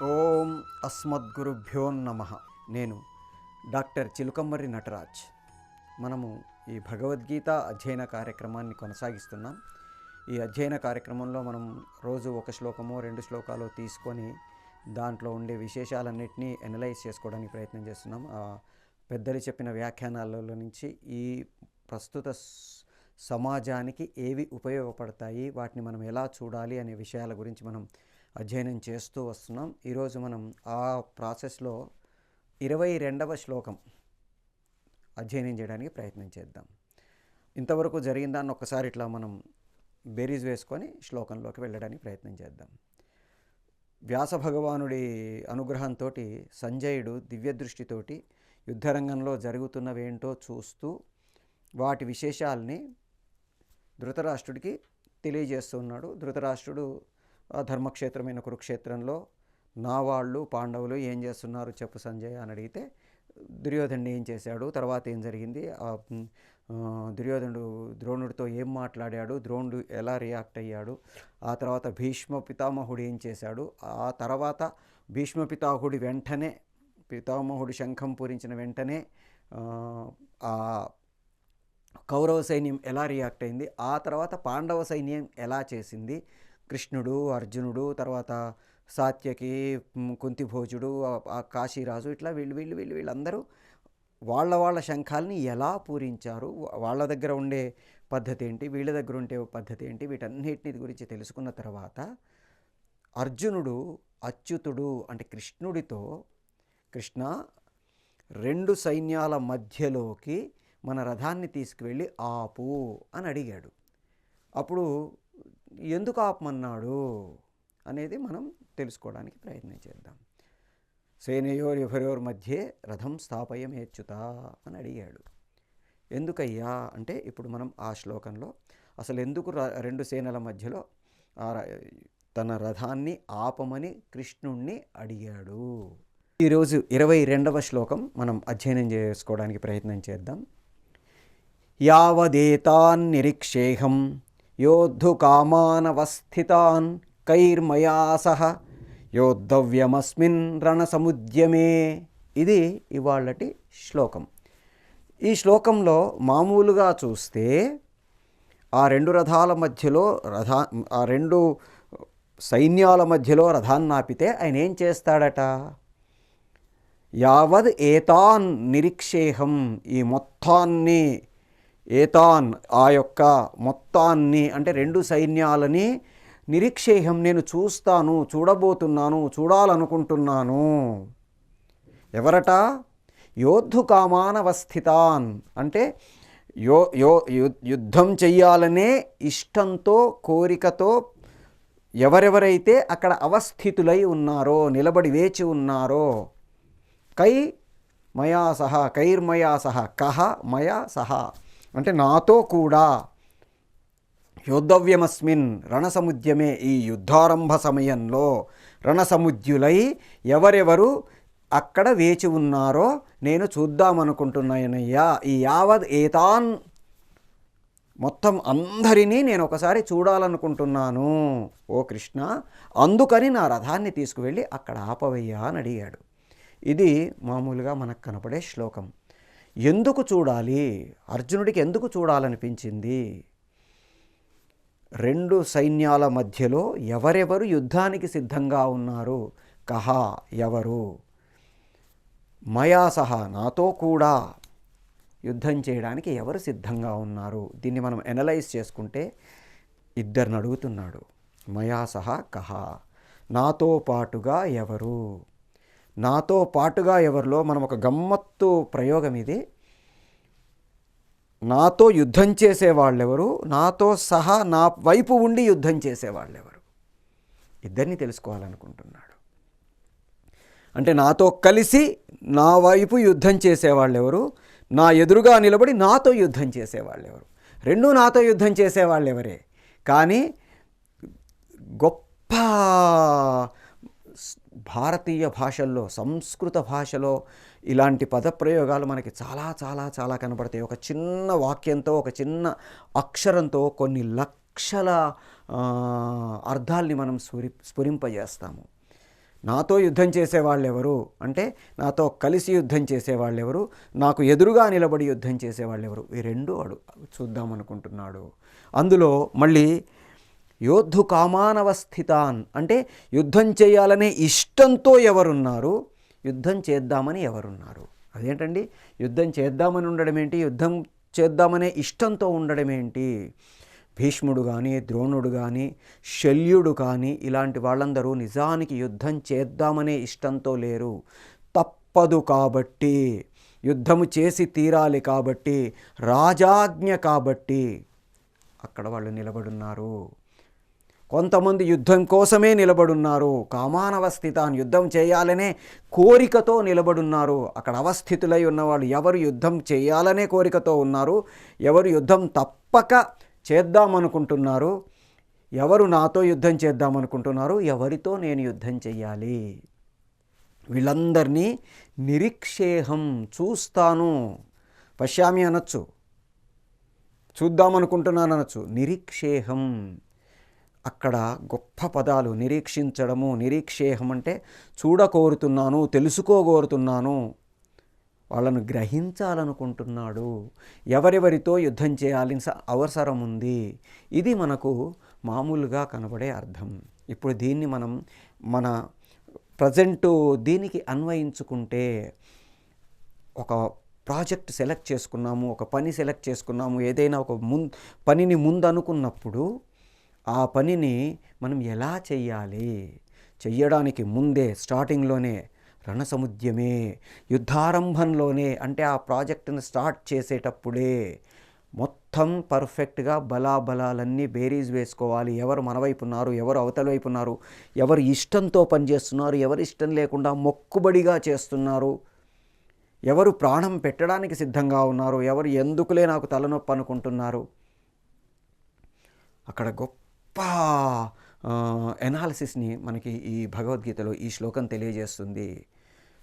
ఓం అస్మద్గురుభ్యో నమః. నేను డాక్టర్ చిలుకమ్మరి నటరాజ్. మనము ఈ భగవద్గీత అధ్యయన కార్యక్రమాన్ని కొనసాగిస్తున్నాం. ఈ అధ్యయన కార్యక్రమంలో మనం రోజు ఒక శ్లోకమో రెండు శ్లోకాలు తీసుకొని దాంట్లో ఉండే విశేషాలన్నింటినీ అనలైజ్ చేసుకోవడానికి ప్రయత్నం చేస్తున్నాం. పెద్దలు చెప్పిన వ్యాఖ్యానాలలో నుంచి ఈ ప్రస్తుత సమాజానికి ఏవి ఉపయోగపడతాయి, వాటిని మనం ఎలా చూడాలి అనే విషయాల గురించి మనం అధ్యయనం చేస్తూ వస్తున్నాం. ఈరోజు మనం ఆ ప్రాసెస్లో 22వ శ్లోకం అధ్యయనం చేయడానికి ప్రయత్నం చేద్దాం. ఇంతవరకు జరిగిన దాన్ని ఒక్కసారి ఇట్లా మనం బేరీజ్ వేసుకొని శ్లోకంలోకి వెళ్ళడానికి ప్రయత్నం చేద్దాం. వ్యాస భగవానుడి అనుగ్రహంతో సంజయుడు దివ్యదృష్టితోటి యుద్ధరంగంలో జరుగుతున్నవేంటో చూస్తూ వాటి విశేషాలని ధృతరాష్ట్రుడికి తెలియజేస్తున్నాడు. ధృతరాష్ట్రుడు ఆ ధర్మక్షేత్రమైన కురుక్షేత్రంలో నా వాళ్ళు పాండవులు ఏం చేస్తున్నారు చెప్పు సంజయ్ అని అడిగితే దుర్యోధనుడు ఏం చేశాడు, తర్వాత ఏం జరిగింది, దుర్యోధనుడు ద్రోణుడితో ఏం మాట్లాడాడు, ద్రోణుడు ఎలా రియాక్ట్ అయ్యాడు, ఆ తర్వాత భీష్మ పితామహుడు ఏం చేశాడు, ఆ తర్వాత భీష్మ పితామహుడు శంఖం పూరించిన వెంటనే ఆ కౌరవ సైన్యం ఎలా రియాక్ట్ అయింది, ఆ తర్వాత పాండవ సైన్యం ఎలా చేసింది, కృష్ణుడు, అర్జునుడు, తర్వాత సాత్యకి, కుంతిభోజుడు, ఆ కాశీరాజు, ఇట్లా వీళ్ళందరూ వాళ్ళ శంఖాలని ఎలా పూరించారు, వాళ్ళ దగ్గర ఉండే పద్ధతి ఏంటి, వీళ్ళ దగ్గర ఉండే పద్ధతి ఏంటి, వీటన్నిటిని గురించి తెలుసుకున్న తర్వాత అర్జునుడు అచ్యుతుడు అంటే కృష్ణుడితో, కృష్ణ రెండు సైన్యాల మధ్యలోకి మన రథాన్ని తీసుకువెళ్ళి ఆపు అని అడిగాడు. అప్పుడు ఎందుకు ఆపమన్నాడు అనేది మనం తెలుసుకోవడానికి ప్రయత్నం చేద్దాం. సేనయోర్యుభయోర్ మధ్యే రథం స్థాపయమేచ్యుత అని అడిగాడు. ఎందుకయ్యా అంటే ఇప్పుడు మనం ఆ శ్లోకంలో అసలు ఎందుకు రెండు సేనల మధ్యలో తన రథాన్ని ఆపమని కృష్ణుణ్ణి అడిగాడు. ఈరోజు 22వ శ్లోకం మనం అధ్యయనం చేసుకోవడానికి ప్రయత్నం చేద్దాం. యావదేతాన్ నిరీక్షేహం యోద్ధుకామానవస్థితాన్ కైర్మయా సహ యోద్ధవ్యమస్మిన్ రణసముద్యమే. ఇది ఇవాళటి శ్లోకం. ఈ శ్లోకంలో మామూలుగా చూస్తే ఆ రెండు రథాల మధ్యలో ఆ రెండు సైన్యాల మధ్యలో రథాన్ని ఆపితే ఆయన ఏం చేస్తాడట, యావద్ ఏతాన్ నిరీక్షేహం, ఈ మొత్తాన్ని, ఏతాన్ ఆ యొక్క మొత్తాన్ని అంటే రెండు సైన్యాలని, నిరీక్షేహం నేను చూడబోతున్నాను, చూడాలనుకుంటున్నాను. ఎవరట, యోద్ధుకామానవస్థితాన్ అంటే యుద్ధం చెయ్యాలనే ఇష్టంతో, కోరికతో ఎవరెవరైతే అక్కడ అవస్థితులై ఉన్నారో, నిలబడి వేచి ఉన్నారో, కైర్మయా సహ కహ మయా సహ అంటే నాతో కూడా, యోద్ధవ్యమస్మిన్ రణసముద్యమే ఈ యుద్ధారంభ సమయంలో రణసముద్యులై ఎవరెవరు అక్కడ వేచి ఉన్నారో నేను చూద్దామనుకుంటున్నానయ్యా. ఈ యావద్ ఏతాన్ మొత్తం అందరినీ నేను ఒకసారి చూడాలనుకుంటున్నాను ఓ కృష్ణ, అందుకని నా రథాన్ని తీసుకువెళ్ళి అక్కడ ఆపవయ్యా అని అడిగాడు. ఇది మామూలుగా మనకు కనపడే శ్లోకం. ఎందుకు చూడాలి, అర్జునుడికి ఎందుకు చూడాలనిపించింది, రెండు సైన్యాల మధ్యలో ఎవరెవరు యుద్ధానికి సిద్ధంగా ఉన్నారు, కహ ఎవరు, మయా సహ నాతో కూడా యుద్ధం చేయడానికి ఎవరు సిద్ధంగా ఉన్నారు. దీన్ని మనం అనలైజ్ చేసుకుంటే ఇద్దరిని అడుగుతున్నాడు. మయా సహ కహ నాతో పాటుగా ఎవరు, నాతో పాటుగా ఎవరిలో మనం ఒక గమ్మత్తు ప్రయోగం ఇది. నాతో యుద్ధం చేసేవాళ్ళెవరు, నాతో సహా నా వైపు ఉండి యుద్ధం చేసేవాళ్ళెవరు, ఇద్దరిని తెలుసుకోవాలనుకుంటున్నాడు. అంటే నాతో కలిసి నా వైపు యుద్ధం చేసేవాళ్ళెవరు, నా ఎదురుగా నిలబడి నాతో యుద్ధం చేసేవాళ్ళెవరు, రెండూ నాతో యుద్ధం చేసేవాళ్ళెవరే. కానీ గొప్ప భారతీయ భాషల్లో, సంస్కృత భాషలో ఇలాంటి పదప్రయోగాలు మనకి చాలా చాలా చాలా కనబడతాయి. ఒక చిన్న వాక్యంతో, ఒక చిన్న అక్షరంతో కొన్ని లక్షల అర్థాల్ని మనం స్ఫురింపజేస్తాము. నాతో యుద్ధం చేసేవాళ్ళు ఎవరు అంటే నాతో కలిసి యుద్ధం చేసేవాళ్ళు ఎవరు, నాకు ఎదురుగా నిలబడి యుద్ధం చేసేవాళ్ళు ఎవరు, ఈ రెండు చూద్దామనుకుంటున్నాడు. అందులో మళ్ళీ యోద్ధు కామానవస్థితాన్ అంటే యుద్ధం చేయాలనే ఇష్టంతో ఎవరున్నారు, యుద్ధం చేద్దామని ఎవరున్నారు. అదేంటండి, యుద్ధం చేద్దామని ఉండడం ఏంటి, యుద్ధం చేద్దామనే ఇష్టంతో ఉండడం ఏంటి? భీష్ముడు కానీ, ద్రోణుడు కానీ, శల్యుడు కానీ ఇలాంటి వాళ్ళందరూ నిజానికి యుద్ధం చేద్దామనే ఇష్టంతో లేరు. తప్పదు కాబట్టి, యుద్ధము చేసి తీరాలి కాబట్టి, రాజాజ్ఞ కాబట్టి అక్కడ వాళ్ళు నిలబడున్నారు. కొంతమంది యుద్ధం కోసమే నిలబడున్నారు. కామానవస్థితాన్ యుద్ధం చేయాలనే కోరికతో నిలబడున్నారు. అక్కడ అవస్థితులై ఉన్నవాళ్ళు ఎవరు యుద్ధం చేయాలనే కోరికతో ఉన్నారు, ఎవరు యుద్ధం తప్పక చేద్దామనుకుంటున్నారు, ఎవరు నాతో యుద్ధం చేద్దామనుకుంటున్నారు, ఎవరితో నేను యుద్ధం చెయ్యాలి. వీళ్ళందరినీ నిరీక్షేహం చూస్తాను, పశ్యామి అనొచ్చు, చూద్దామనుకుంటున్నాను అనొచ్చు. నిరీక్షేహం అక్కడ గొప్ప పదాలు. నిరీక్షించడము, నిరీక్షేహం అంటే చూడకోరుతున్నాను, తెలుసుకోగోరుతున్నాను, వాళ్ళను గ్రహించాలనుకుంటున్నాడు, ఎవరెవరితో యుద్ధం చేయాల్సిన అవసరం ఉంది. ఇది మనకు మామూలుగా కనబడే అర్థం. ఇప్పుడు దీన్ని మనం మన ప్రజెంటు దీనికి అన్వయించుకుంటే, ఒక ప్రాజెక్ట్ సెలెక్ట్ చేసుకున్నాము, ఒక పని సెలెక్ట్ చేసుకున్నాము, ఏదైనా ఒక పనిని ముందు అనుకున్నప్పుడు ఆ పనిని మనం ఎలా చెయ్యాలి, చెయ్యడానికి ముందే స్టార్టింగ్లోనే రణసముద్యమే, యుద్ధారంభంలోనే అంటే ఆ ప్రాజెక్టును స్టార్ట్ చేసేటప్పుడే మొత్తం పర్ఫెక్ట్గా బలాబలాలన్నీ బేరీజ్ వేసుకోవాలి. ఎవరు మన వైపు ఉన్నారు, ఎవరు అవతల వైపు ఉన్నారు, ఎవరు ఇష్టంతో పనిచేస్తున్నారు, ఎవరు ఇష్టం లేకుండా మొక్కుబడిగా చేస్తున్నారు, ఎవరు ప్రాణం పెట్టడానికి సిద్ధంగా ఉన్నారు, ఎవరు ఎందుకులే నాకు తలనొప్పి అనుకుంటున్నారు. అక్కడ గొప్ప ఎనాలిసిస్ని మనకి ఈ భగవద్గీతలో ఈ శ్లోకం తెలియజేస్తుంది.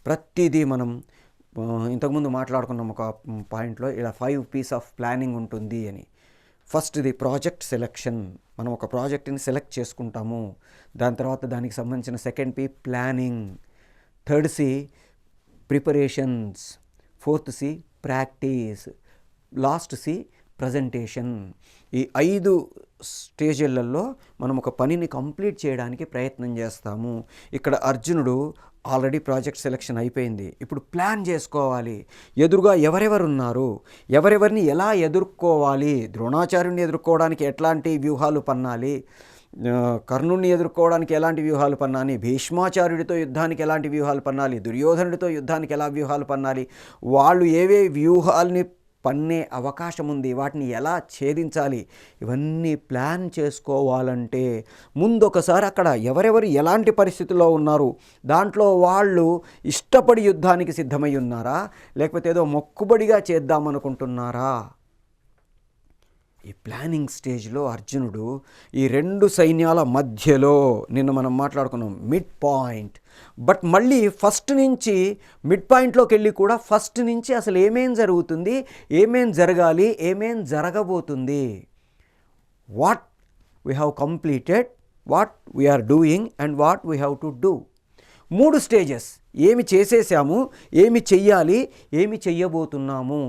ప్రతిదీ మనం ఇంతకుముందు మాట్లాడుకున్నాం ఒక పాయింట్లో, ఇలా 5 పీస్ ఆఫ్ ప్లానింగ్ ఉంటుంది అని. ఫస్ట్ది ప్రాజెక్ట్ సెలెక్షన్, మనం ఒక ప్రాజెక్ట్ని సెలెక్ట్ చేసుకుంటాము. దాని తర్వాత దానికి సంబంధించిన second P planning, third C preparations, fourth C practice, last C presentation. ఈ 5 స్టేజ్లలో మనం ఒక పనిని కంప్లీట్ చేయడానికి ప్రయత్నం చేస్తాము. ఇక్కడ అర్జునుడు ఆల్రెడీ ప్రాజెక్ట్ సెలెక్షన్ అయిపోయింది, ఇప్పుడు ప్లాన్ చేసుకోవాలి. ఎదురుగా ఎవరెవరు ఉన్నారు, ఎవరెవరిని ఎలా ఎదుర్కోవాలి, ద్రోణాచార్యుని ఎదుర్కోవడానికి ఎట్లాంటి వ్యూహాలు పన్నాలి, కర్ణుడిని ఎదుర్కోవడానికి ఎలాంటి వ్యూహాలు పన్నాలి, భీష్మాచార్యుడితో యుద్ధానికి ఎలాంటి వ్యూహాలు పన్నాలి, దుర్యోధనుడితో యుద్ధానికి ఎలా వ్యూహాలు పన్నాలి, వాళ్ళు ఏవే వ్యూహాల్ని పన్నే అవకాశం ఉంది, వాటిని ఎలా ఛేదించాలి, ఇవన్నీ ప్లాన్ చేసుకోవాలంటే ముందు ఒకసారి అక్కడ ఎవరెవరు ఎలాంటి పరిస్థితుల్లో ఉన్నారు, దాంట్లో వాళ్ళు ఇష్టపడి యుద్ధానికి సిద్ధమై ఉన్నారా, లేకపోతే ఏదో మొక్కుబడిగా చేద్దామనుకుంటున్నారా. ఈ ప్లానింగ్ స్టేజ్లో అర్జునుడు ఈ 2 సైన్యాల మధ్యలో, నిన్న మనం మాట్లాడుకున్నాం మిడ్ పాయింట్, బట్ మళ్ళీ ఫస్ట్ నుంచి మిడ్ పాయింట్లోకి వెళ్ళి కూడా ఫస్ట్ నుంచి అసలు ఏమేం జరుగుతుంది, ఏమేం జరగాలి, ఏమేం జరగబోతుంది, what we have completed, what we are doing and what we have to do. 3 stages, ఏమి చేసేసాము, ఏమి చెయ్యాలి, ఏమి చెయ్యబోతున్నాము,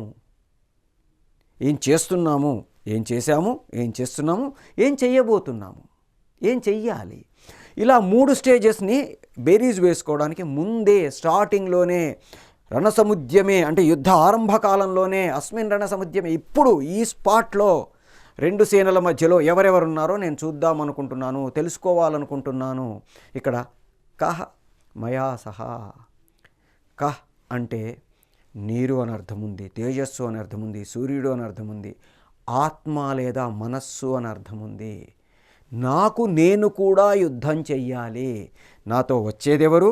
ఏం చేస్తున్నాము, ఏం చేశాము, ఏం చేస్తున్నాము, ఏం చెయ్యబోతున్నాము, ఏం చెయ్యాలి. ఇలా 3 స్టేజెస్ని బేరీజ్ వేసుకోవడానికి ముందే స్టార్టింగ్లోనే రణసముద్యమే అంటే యుద్ధ ఆరంభకాలంలోనే అస్మిన్ రణసముద్యమే, ఇప్పుడు ఈ స్పాట్లో 2 సేనల మధ్యలో ఎవరెవరున్నారో నేను చూద్దామనుకుంటున్నాను, తెలుసుకోవాలనుకుంటున్నాను. ఇక్కడ కహ మయా సహా, కహ్ అంటే నీరు అని అర్థం ఉంది, తేజస్సు అని అర్థం ఉంది, సూర్యుడు అని అర్థం ఉంది, ఆత్మ లేదా మనస్సు అని అర్థం ఉంది. నేను కూడా యుద్ధం చెయ్యాలి. నాతో వచ్చేదెవరు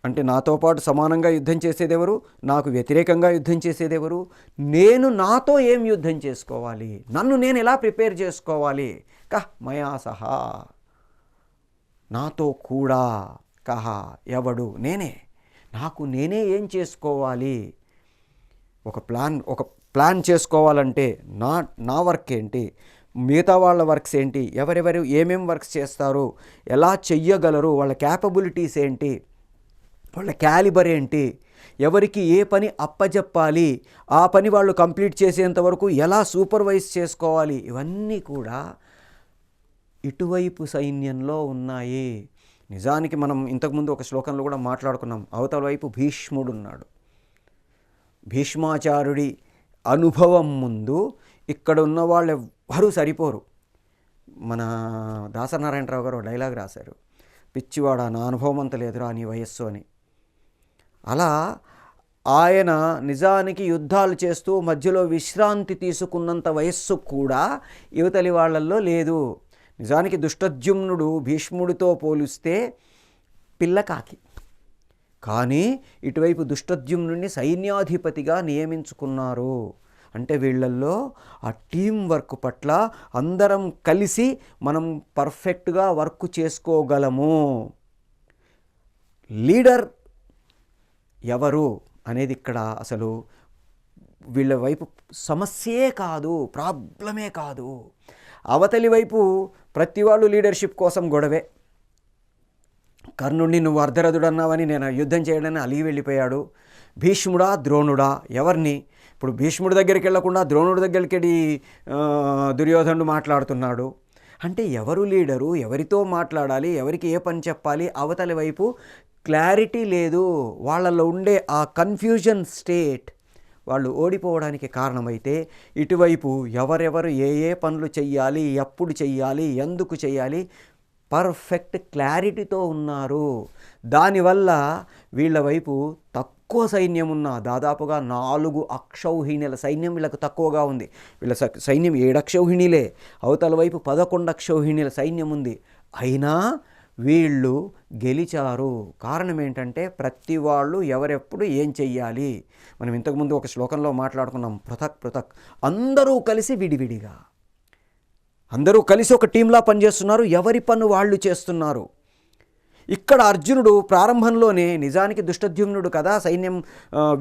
అంటే నాతో పాటు సమానంగా యుద్ధం చేసేదెవరు, నాకు వ్యతిరేకంగా యుద్ధం చేసేదెవరు, నేను నాతో ఏం యుద్ధం చేసుకోవాలి, నన్ను నేను ఎలా ప్రిపేర్ చేసుకోవాలి. కహ మయా సహా, నాతో కూడా, కహ ఎవడు, నేనే, నాకు నేనే ఏం చేసుకోవాలి. ఒక ప్లాన్ చేసుకోవాలంటే నా వర్క్ ఏంటి, మిగతా వాళ్ళ వర్క్స్ ఏంటి, ఎవరెవరు ఏమేం వర్క్స్ చేస్తారు, ఎలా చెయ్యగలరు, వాళ్ళ క్యాపబిలిటీస్ ఏంటి, వాళ్ళ క్యాలిబర్ ఏంటి, ఎవరికి ఏ పని అప్పజెప్పాలి, ఆ పని వాళ్ళు కంప్లీట్ చేసేంత వరకు ఎలా సూపర్వైజ్ చేసుకోవాలి, ఇవన్నీ కూడా ఇటువైపు సైన్యంలో ఉన్నాయి. నిజానికి మనం ఇంతకుముందు ఒక శ్లోకంలో కూడా మాట్లాడుకున్నాం, అవతల వైపు భీష్ముడు ఉన్నాడు. భీష్మాచార్యుడి అనుభవం ముందు ఇక్కడ ఉన్న వాళ్ళు ఎవ్వరూ సరిపోరు. మన దాసనారాయణరావు గారు డైలాగ్ రాశారు, పిచ్చివాడా నా అనుభవం అంత లేదురా నీ వయస్సు అని. అలా ఆయన నిజానికి యుద్ధాలు చేస్తూ మధ్యలో విశ్రాంతి తీసుకున్నంత వయస్సు కూడా యువతలి వాళ్ళల్లో లేదు. నిజానికి దుష్టద్యుమ్నుడు భీష్ముడితో పోలిస్తే పిల్లకాకి, కానీ ఇటువైపు దుష్టద్యుమ్నుడిని సైన్యాధిపతిగా నియమించుకున్నారు. అంటే వీళ్ళల్లో ఆ టీం వర్క్ పట్ల అందరం కలిసి మనం పర్ఫెక్ట్గా వర్క్ చేసుకోగలము. లీడర్ ఎవరు అనేది ఇక్కడ అసలు వీళ్ళ వైపు సమస్యే కాదు, ప్రాబ్లమే కాదు. అవతలి వైపు ప్రతి వాళ్ళు లీడర్షిప్ కోసం గొడవే. కర్ణుడిని నువ్వు అర్ధరథుడు అన్నావని నేను యుద్ధం చేయడానికి అలిగి వెళ్ళిపోయాడు. భీష్ముడా ద్రోణుడా ఎవరిని? ఇప్పుడు భీష్ముడి దగ్గరికి వెళ్ళకుండా ద్రోణుడి దగ్గరికి వెళ్ళి దుర్యోధనుడు మాట్లాడుతున్నాడు. అంటే ఎవరు లీడరు, ఎవరితో మాట్లాడాలి, ఎవరికి ఏ పని చెప్పాలి, అవతలి వైపు క్లారిటీ లేదు. వాళ్ళలో ఉండే ఆ కన్ఫ్యూజన్ స్టేట్ వాళ్ళు ఓడిపోవడానికి కారణమైతే, ఇటువైపు ఎవరెవరు ఏ ఏ పనులు చెయ్యాలి, ఎప్పుడు చెయ్యాలి, ఎందుకు చెయ్యాలి పర్ఫెక్ట్ క్లారిటీతో ఉన్నారు. దానివల్ల వీళ్ళ వైపు తక్కువ సైన్యం ఉన్న దాదాపుగా 4 అక్షౌహిణీల సైన్యం వీళ్ళకు తక్కువగా ఉంది. వీళ్ళ సైన్యం 7 అక్షౌహిణీలే, అవతల వైపు 11 అక్షౌహిణీల సైన్యం ఉంది. అయినా వీళ్ళు గెలిచారు. కారణం ఏంటంటే ప్రతి వాళ్ళు ఎవరెప్పుడు ఏం చెయ్యాలి. మనం ఇంతకుముందు ఒక శ్లోకంలో మాట్లాడుకున్నాం, పృథక్ పృథక్, అందరూ కలిసి విడివిడిగా, అందరూ కలిసి ఒక టీంలా పనిచేస్తున్నారు, ఎవరి పన్ను వాళ్ళు చేస్తున్నారు. ఇక్కడ అర్జునుడు ప్రారంభంలోనే నిజానికి దుష్టద్యుమ్నుడు కదా సైన్యం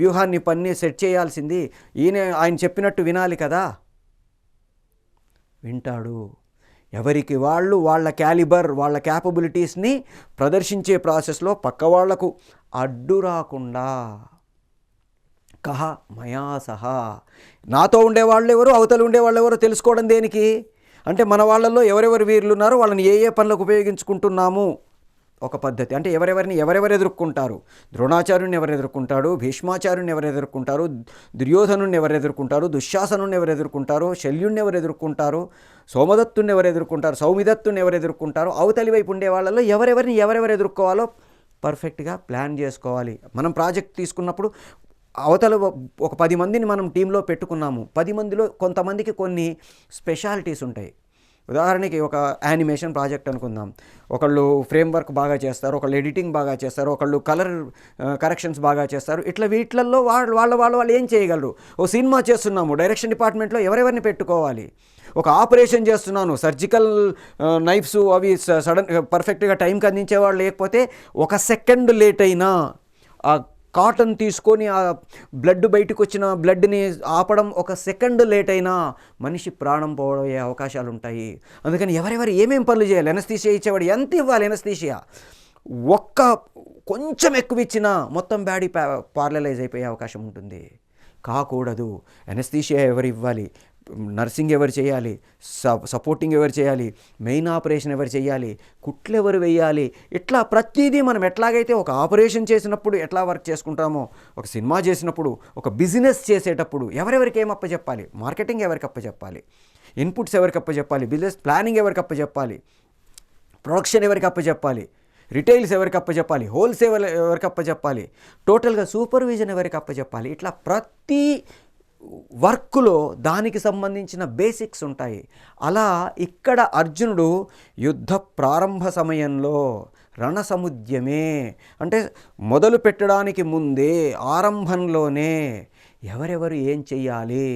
వ్యూహాన్ని పన్ని సెట్ చేయాల్సింది, ఆయన చెప్పినట్టు వినాలి కదా. వింటాడు. ఎవరికి వాళ్ళు వాళ్ళ క్యాలిబర్, వాళ్ళ క్యాపబిలిటీస్ని ప్రదర్శించే ప్రాసెస్లో పక్క వాళ్లకు అడ్డు రాకుండా, కహ మయా సహా, నాతో ఉండేవాళ్ళు ఎవరు, అవతలు ఉండేవాళ్ళు ఎవరు తెలుసుకోవడం దేనికి అంటే మన వాళ్ళల్లో ఎవరెవరు వీరులు ఉన్నారో వాళ్ళని ఏ ఏ పనులకు ఉపయోగించుకుంటున్నాము ఒక పద్ధతి. అంటే ఎవరెవరు ఎదుర్కొంటారు, ద్రోణాచార్యుని ఎవరు ఎదుర్కొంటాడు, భీష్మాచార్యుని ఎవరు ఎదుర్కొంటారు, దుర్యోధనుని ఎవరు ఎదుర్కొంటారు, దుశ్శాసనుని ఎవరు ఎదుర్కొంటారు, శల్యుణ్ణి ఎవరు ఎదుర్కొంటారు, సోమదత్తుని ఎవరు ఎదుర్కొంటారు, సౌమిదత్తుని ఎవరు ఎదుర్కొంటారు, అవతలి వైపు ఉండే వాళ్ళలో ఎవరెవరు ఎదుర్కోవాలో పర్ఫెక్ట్గా ప్లాన్ చేసుకోవాలి. మనం ప్రాజెక్ట్ తీసుకున్నప్పుడు అవతల ఒక 10 మందిని మనం టీంలో పెట్టుకున్నాము. 10 మందిలో కొంతమందికి కొన్ని స్పెషాలిటీస్ ఉంటాయి. ఉదాహరణకి ఒక యానిమేషన్ ప్రాజెక్ట్ అనుకుందాం, ఒకళ్ళు ఫ్రేమ్ వర్క్ బాగా చేస్తారు, ఒకళ్ళు ఎడిటింగ్ బాగా చేస్తారు, ఒకళ్ళు కలర్ కరెక్షన్స్ బాగా చేస్తారు. ఇట్లా వీటిల్లో వాళ్ళు ఏం చేయగలరు. ఓ సినిమా చేస్తున్నాము, డైరెక్షన్ డిపార్ట్మెంట్లో ఎవరెవరిని పెట్టుకోవాలి. ఒక ఆపరేషన్ చేస్తున్నాను, సర్జికల్ నైఫ్స్ అవి సడన్ పర్ఫెక్ట్గా టైంకి అందించేవాళ్ళు లేకపోతే 1 సెకండ్ లేట్ అయినా ఆ కాటన్ తీసుకొని ఆ బ్లడ్ బయటకు వచ్చిన బ్లడ్ని ఆపడం 1 సెకండ్ లేట్ అయినా మనిషి ప్రాణం పోయే అవకాశాలు ఉంటాయి. అందుకని ఎవరెవరు ఏమేం పనులు చేయాలి, ఎనస్థీషియా ఇచ్చేవాడు ఎంత ఇవ్వాలి, ఎనస్థీషియా కొంచెం ఎక్కువ ఇచ్చినా మొత్తం బాడీ పారలైజ్ అయిపోయే అవకాశం ఉంటుంది. కాకూడదు. ఎనస్థీషియా ఎవరు ఇవ్వాలి, నర్సింగ్ ఎవరు చేయాలి, సపోర్టింగ్ ఎవరు చేయాలి, మెయిన్ ఆపరేషన్ ఎవరు చేయాలి, కుట్లు ఎవరు వేయాలి, ఇట్లా ప్రతిదీ మనం ఎట్లాగైతే ఒక ఆపరేషన్ చేసినప్పుడు ఎట్లా వర్క్ చేసుకుంటామో, ఒక సినిమా చేసినప్పుడు, ఒక బిజినెస్ చేసేటప్పుడు ఎవరెవరికి ఏం అప్పచెప్పాలి, మార్కెటింగ్ ఎవరికి అప్పచెప్పాలి, ఇన్పుట్స్ ఎవరికి అప్పచెప్పాలి, బిజినెస్ ప్లానింగ్ ఎవరికి అప్పచెప్పాలి, ప్రొడక్షన్ ఎవరికి అప్పచెప్పాలి, రిటైల్స్ ఎవరికి అప్పచెప్పాలి, హోల్సేల్ ఎవరికి అప్పచెప్పాలి, టోటల్గా సూపర్విజన్ ఎవరికి అప్పచెప్పాలి. ఇట్లా ప్రతి వర్క్లో దానికి సంబంధించిన బేసిక్స్ ఉంటాయి. అలా ఇక్కడ అర్జునుడు యుద్ధ ప్రారంభ సమయంలో రణసముద్యమే అంటే మొదలు పెట్టడానికి ముందే ఆరంభంలోనే ఎవరెవరు ఏం చెయ్యాలి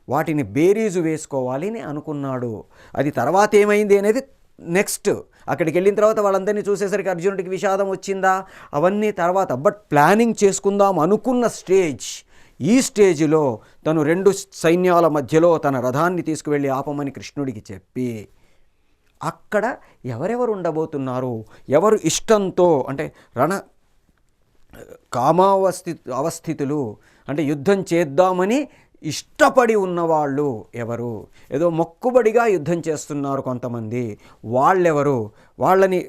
వాటిని బేరీజు వేసుకోవాలి అని అనుకున్నాడు. అది తర్వాత ఏమైంది అనేది నెక్స్ట్. అక్కడికి వెళ్ళిన తర్వాత వాళ్ళందరినీ చూసేసరికి అర్జునుడికి విషాదం వచ్చిందా అవన్నీ తర్వాత. బట్ ప్లానింగ్ చేసుకుందాం అనుకున్న స్టేజ్ ఈ స్టేజిలో తను 2 సైన్యాల మధ్యలో తన రథాన్ని తీసుకువెళ్ళి ఆపమని కృష్ణుడికి చెప్పి అక్కడ ఎవరెవరు ఉండబోతున్నారు, ఎవరు ఇష్టంతో అంటే అవస్థితులు అంటే యుద్ధం చేద్దామని ఇష్టపడి ఉన్నవాళ్ళు ఎవరు, ఏదో మొక్కుబడిగా యుద్ధం చేస్తున్నారు కొంతమంది, వాళ్ళెవరు, వాళ్ళని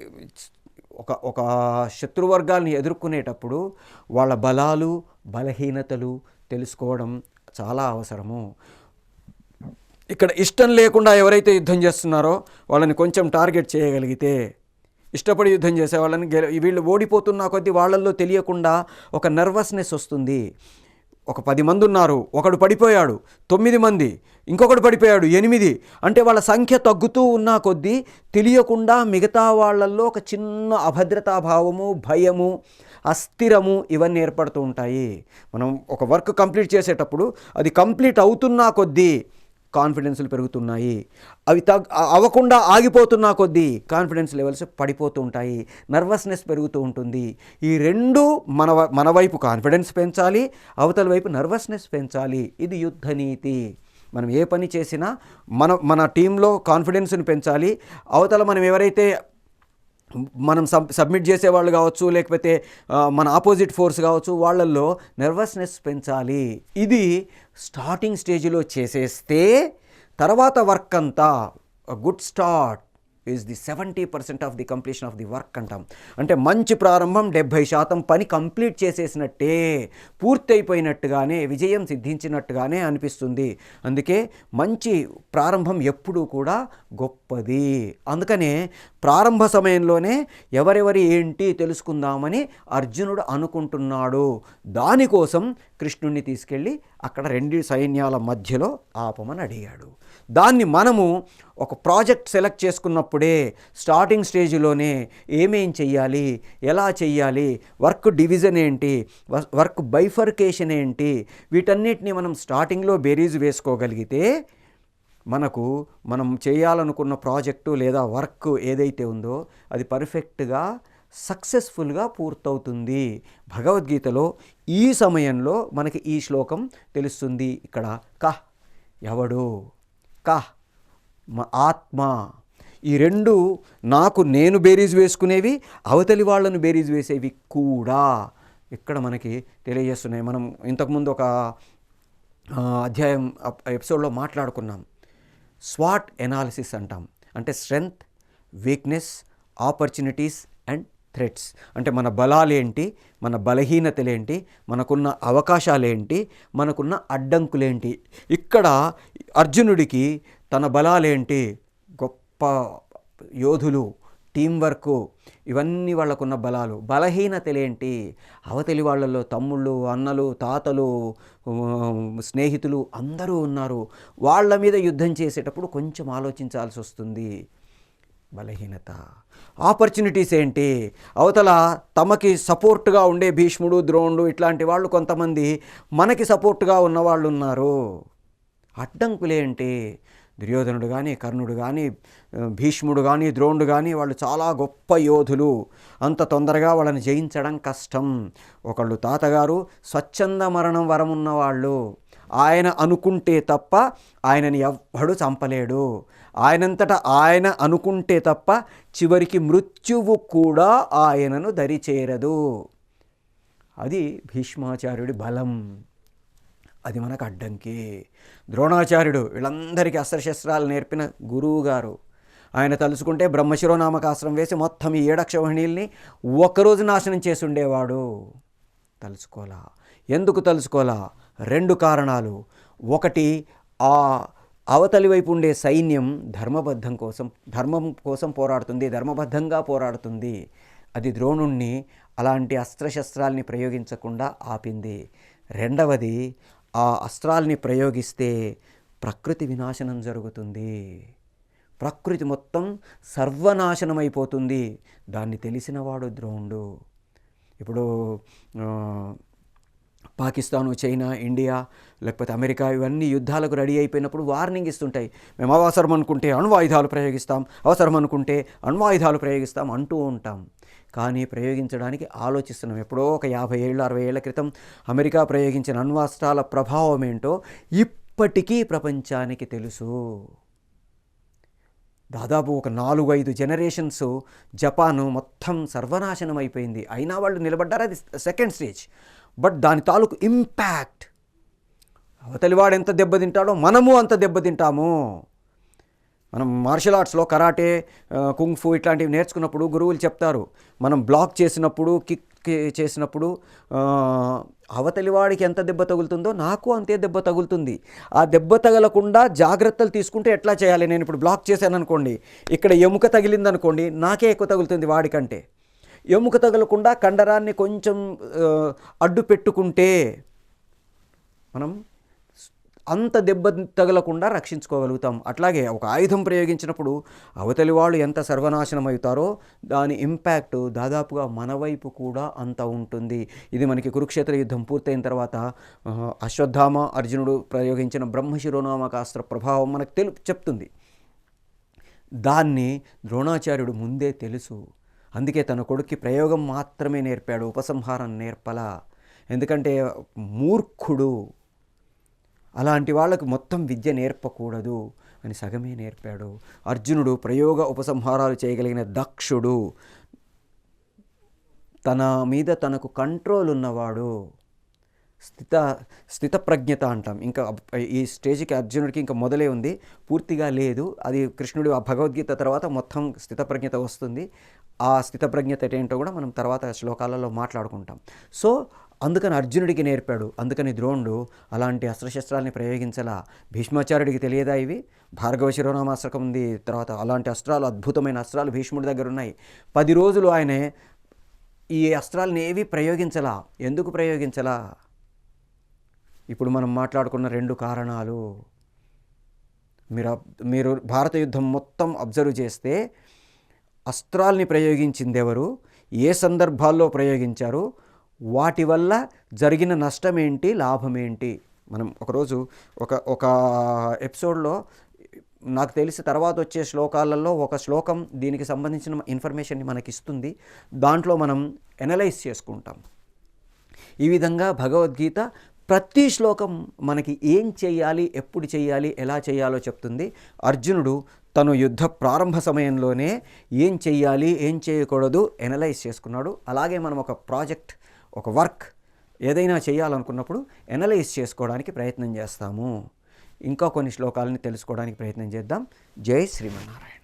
ఒక శత్రువర్గాల్ని ఎదుర్కొనేటప్పుడు వాళ్ళ బలాలు బలహీనతలు తెలుసుకోవడం చాలా అవసరము. ఇక్కడ ఇష్టం లేకుండా ఎవరైతే యుద్ధం చేస్తున్నారో వాళ్ళని కొంచెం టార్గెట్ చేయగలిగితే, ఇష్టపడి యుద్ధం చేసే వాళ్ళని వీళ్ళు ఓడిపోతున్న కొద్దీ వాళ్ళల్లో తెలియకుండా ఒక నర్వస్నెస్ వస్తుంది. ఒక 10 మంది ఉన్నారు, ఒకడు పడిపోయాడు, 9 మంది, ఇంకొకడు పడిపోయాడు 8, అంటే వాళ్ళ సంఖ్య తగ్గుతూ ఉన్న కొద్దీ తెలియకుండా మిగతా వాళ్ళల్లో ఒక చిన్న అభద్రతాభావము, భయము, అస్థిరము ఇవన్నీ ఏర్పడుతూ ఉంటాయి. మనం ఒక వర్క్ కంప్లీట్ చేసేటప్పుడు అది కంప్లీట్ అవుతున్నా కొద్దీ కాన్ఫిడెన్స్లు పెరుగుతున్నాయి, అవి అవ్వకుండా ఆగిపోతున్నా కొద్దీ కాన్ఫిడెన్స్ లెవెల్స్ పడిపోతూ ఉంటాయి, నర్వస్నెస్ పెరుగుతూ ఉంటుంది. ఈ రెండు మన వైపు కాన్ఫిడెన్స్ పెంచాలి, అవతల వైపు నర్వస్నెస్ పెంచాలి. ఇది యుద్ధ నీతి. మనం ఏ పని చేసినా మన టీంలో కాన్ఫిడెన్స్ని పెంచాలి. అవతల మనం ఎవరైతే మనం సబ్మిట్ చేసేవాళ్ళు కావచ్చు, లేకపోతే మన ఆపోజిట్ ఫోర్స్ కావచ్చు, వాళ్ళల్లో నర్వస్నెస్ పెంచాలి. ఇది స్టార్టింగ్ స్టేజ్లో చేసేస్తే తర్వాత వర్క్ అంతా good start is the 70% of the completion of the work అంటాం. అంటే మంచి ప్రారంభం 70% పని కంప్లీట్ చేసేసినట్టే, పూర్తి అయిపోయినట్టుగానే, విజయం సిద్ధించినట్టుగానే అనిపిస్తుంది. అందుకే మంచి ప్రారంభం ఎప్పుడూ కూడా గొప్పది. అందుకనే ప్రారంభ సమయంలోనే ఎవరెవరి ఏంటి తెలుసుకుందామని అర్జునుడు అనుకుంటున్నాడు. దానికోసం కృష్ణుణ్ణి తీసుకెళ్ళి అక్కడ 2 సైన్యాల మధ్యలో ఆపమని అడిగాడు. దాన్ని మనము ఒక ప్రాజెక్ట్ సెలెక్ట్ చేసుకున్నప్పుడే స్టార్టింగ్ స్టేజ్లోనే ఏమేం చెయ్యాలి, ఎలా చెయ్యాలి, వర్క్ డివిజన్ ఏంటి, వర్క్ బైఫర్కేషన్ ఏంటి, వీటన్నిటిని మనం స్టార్టింగ్లో బేరీజు వేసుకోగలిగితే మనం చేయాలనుకున్న ప్రాజెక్టు లేదా వర్క్ ఏదైతే ఉందో అది పర్ఫెక్ట్గా సక్సెస్ఫుల్గా పూర్తవుతుంది. భగవద్గీతలో ఈ సమయంలో మనకి ఈ శ్లోకం తెలుస్తుంది. ఇక్కడ కహ్ ఎవడు, కహ్ ఆత్మ, ఈ 2 నేను బేరీజ్ వేసుకునేవి, అవతలి వాళ్ళను బేరీజ్ వేసేవి కూడా ఇక్కడ మనకి తెలియజేస్తున్నాయి. మనం ఇంతకుముందు ఒక అధ్యాయం ఎపిసోడ్లో మాట్లాడుకున్నాం. స్వాట్ ఎనాలిసిస్ అంటాం. అంటే strength, weakness, opportunities and threats. అంటే మన బలాలేంటి, మన బలహీనతలేంటి, మనకున్న అవకాశాలేంటి, మనకున్న అడ్డంకులేంటి. ఇక్కడ అర్జునుడికి తన బలాలేంటి, గొప్ప యోధులు, టీం వర్క్, ఇవన్నీ వాళ్ళకున్న బలాలు. బలహీనతలేంటి, అవతలి వాళ్ళల్లో తమ్ముళ్ళు, అన్నలు, తాతలు, స్నేహితులు అందరూ ఉన్నారు. వాళ్ళ మీద యుద్ధం చేసేటప్పుడు కొంచెం ఆలోచించాల్సి వస్తుంది, బలహీనత. ఆపర్చునిటీస్ ఏంటి, అవతల తమకి సపోర్ట్గా ఉండే భీష్ముడు, ద్రోణుడు ఇట్లాంటి వాళ్ళు కొంతమంది మనకి సపోర్ట్గా ఉన్నవాళ్ళు ఉన్నారు. అడ్డంకులేంటి, దుర్యోధనుడు కానీ, కర్ణుడు కానీ, భీష్ముడు కానీ, ద్రోణుడు కానీ వాళ్ళు చాలా గొప్ప యోధులు. అంత తొందరగా వాళ్ళని జయించడం కష్టం. ఒకళ్ళు తాతగారు స్వచ్ఛంద మరణం వరం ఉన్నవాళ్ళు. ఆయన అనుకుంటే తప్ప ఆయనని ఎవ్వడు చంపలేడు. ఆయనంతటా ఆయన అనుకుంటే తప్ప చివరికి మృత్యువు కూడా ఆయనను దరిచేరదు. అది భీష్మాచార్యుడి బలం. అది మనకు అడ్డంకి. ద్రోణాచార్యుడు వీళ్ళందరికీ అస్త్రశస్త్రాలు నేర్పిన గురువు గారు. ఆయన తలుచుకుంటే బ్రహ్మశిరోనామకాస్త్రం వేసి మొత్తం ఈ 7 అక్షౌహిణీల్ని ఒక్కరోజు నాశనం చేసి ఉండేవాడు. తలుచుకోలా. ఎందుకు తలుచుకోలా? 2 కారణాలు. ఒకటి, ఆ అవతలి వైపు ఉండే సైన్యం ధర్మం కోసం పోరాడుతుంది, ధర్మబద్ధంగా పోరాడుతుంది. అది ద్రోణుణ్ణి అలాంటి అస్త్రశస్త్రాల్ని ప్రయోగించకుండా ఆపింది. రెండవది, ఆ అస్త్రాల్ని ప్రయోగిస్తే ప్రకృతి వినాశనం జరుగుతుంది, ప్రకృతి మొత్తం సర్వనాశనం అయిపోతుంది. దాన్ని తెలిసినవాడు ద్రోణుడు. ఇప్పుడు పాకిస్తాను, చైనా, ఇండియా, లేకపోతే అమెరికా ఇవన్నీ యుద్ధాలకు రెడీ అయిపోయినప్పుడు వార్నింగ్ ఇస్తుంటాయి. మేము అవసరం అనుకుంటే అణ్వాయుధాలు ప్రయోగిస్తాం, అవసరం అనుకుంటే అణ్వాయుధాలు ప్రయోగిస్తాం అంటూ ఉంటాం. కానీ ప్రయోగించడానికి ఆలోచిస్తున్నాం. ఎప్పుడో ఒక 50 ఏళ్ళు 60 ఏళ్ల క్రితం అమెరికా ప్రయోగించిన అణ్వాస్త్రాల ప్రభావం ఏంటో ఇప్పటికీ ప్రపంచానికి తెలుసు. దాదాపు ఒక 4-5 జనరేషన్స్ జపాను మొత్తం సర్వనాశనం అయిపోయింది. అయినా వాళ్ళు నిలబడ్డారు. అది సెకండ్ స్టేజ్. బట్ దాని తాలూకు ఇంపాక్ట్, అవతలివాడు ఎంత దెబ్బతింటాడో మనము అంత దెబ్బతింటాము. మనం మార్షల్ ఆర్ట్స్లో కరాటే, కుంగ్ ఫు ఇట్లాంటివి నేర్చుకున్నప్పుడు గురువులు చెప్తారు, మనం బ్లాక్ చేసినప్పుడు, కిక్ చేసినప్పుడు అవతలివాడికి ఎంత దెబ్బ తగులుతుందో నాకు అంతే దెబ్బ తగులుతుంది. ఆ దెబ్బ తగలకుండా జాగ్రత్తలు తీసుకుంటే ఎట్లా చేయాలి? నేను ఇప్పుడు బ్లాక్ చేశాను అనుకోండి, ఇక్కడ ఎముక తగిలిందనుకోండి, నాకే ఎక్కువ తగులుతుంది వాడికంటే. ఎముక తగలకుండా కండరాన్ని కొంచెం అడ్డు పెట్టుకుంటే మనం అంత దెబ్బ తగలకుండా రక్షించుకోగలుగుతాం. అట్లాగే ఒక ఆయుధం ప్రయోగించినప్పుడు అవతలి వాళ్ళు ఎంత సర్వనాశనం అవుతారో దాని ఇంపాక్ట్ దాదాపుగా మన వైపు కూడా అంత ఉంటుంది. ఇది మనకి కురుక్షేత్ర యుద్ధం పూర్తయిన తర్వాత అశ్వత్థామ అర్జునుడు ప్రయోగించిన బ్రహ్మశిరోనామకాస్త్ర ప్రభావం మనకు చెప్తుంది. దాన్ని ద్రోణాచార్యుడు ముందే తెలుసు. అందుకే తన కొడుక్కి ప్రయోగం మాత్రమే నేర్పాడు, ఉపసంహారం నేర్పలా. ఎందుకంటే మూర్ఖుడు, అలాంటి వాళ్ళకు మొత్తం విద్య నేర్పకూడదు అని సగమే నేర్పాడు. అర్జునుడు ప్రయోగ ఉపసంహారాలు చేయగలిగిన దక్షుడు, తన మీద తనకు కంట్రోల్ ఉన్నవాడు, స్థితప్రజ్ఞత అంటాం. ఇంకా ఈ స్టేజ్కి అర్జునుడికి ఇంకా మొదలే ఉంది, పూర్తిగా లేదు. అది కృష్ణుడు ఆ భగవద్గీత తర్వాత మొత్తం స్థితప్రజ్ఞత వస్తుంది. ఆ స్థితప్రజ్ఞత ఏంటో కూడా మనం తర్వాత శ్లోకాలలో మాట్లాడుకుంటాం. సో అందుకని అర్జునుడికి నేర్పాడు. అందుకని ద్రోణుడు అలాంటి అస్త్రశస్త్రాలని ప్రయోగించలా. భీష్మాచార్యుడికి తెలియదా ఇవి? భార్గవ శిరోనామాస్త్రకం ఉంది, తర్వాత అలాంటి అస్త్రాలు, అద్భుతమైన అస్త్రాలు భీష్ముడి దగ్గర ఉన్నాయి. 10 రోజులు ఆయనే ఈ అస్త్రాలని ఏవి ప్రయోగించలా. ఎందుకు ప్రయోగించలా? ఇప్పుడు మనం మాట్లాడుకున్న 2 కారణాలు. మీరు భారత యుద్ధం మొత్తం అబ్జర్వ్ చేస్తే అస్త్రాల్ని ప్రయోగించింది ఎవరు, ఏ సందర్భాల్లో ప్రయోగించారు, వాటి వల్ల జరిగిన నష్టం ఏంటి, లాభం ఏంటి? మనం ఒకరోజు ఒక ఎపిసోడ్లో నాకు తెలిసి తర్వాత వచ్చే శ్లోకాలలో ఒక శ్లోకం దీనికి సంబంధించిన ఇన్ఫర్మేషన్ని మనకి ఇస్తుంది. దాంట్లో మనం ఎనలైజ్ చేసుకుంటాం. ఈ విధంగా భగవద్గీత ప్రతి శ్లోకం మనకి ఏం చేయాలి, ఎప్పుడు చేయాలి, ఎలా చేయాలో చెప్తుంది. అర్జునుడు తను యుద్ధ ప్రారంభ సమయంలోనే ఏం చెయ్యాలి, ఏం చేయకూడదు ఎనలైజ్ చేసుకున్నాడు. అలాగే మనం ఒక ప్రాజెక్ట్, ఒక వర్క్ ఏదైనా చేయాలనుకున్నప్పుడు ఎనలైజ్ చేసుకోవడానికి ప్రయత్నం చేస్తాము. ఇంకా కొన్ని శ్లోకాలని తెలుసుకోవడానికి ప్రయత్నం చేద్దాం. జై శ్రీమన్నారాయణ.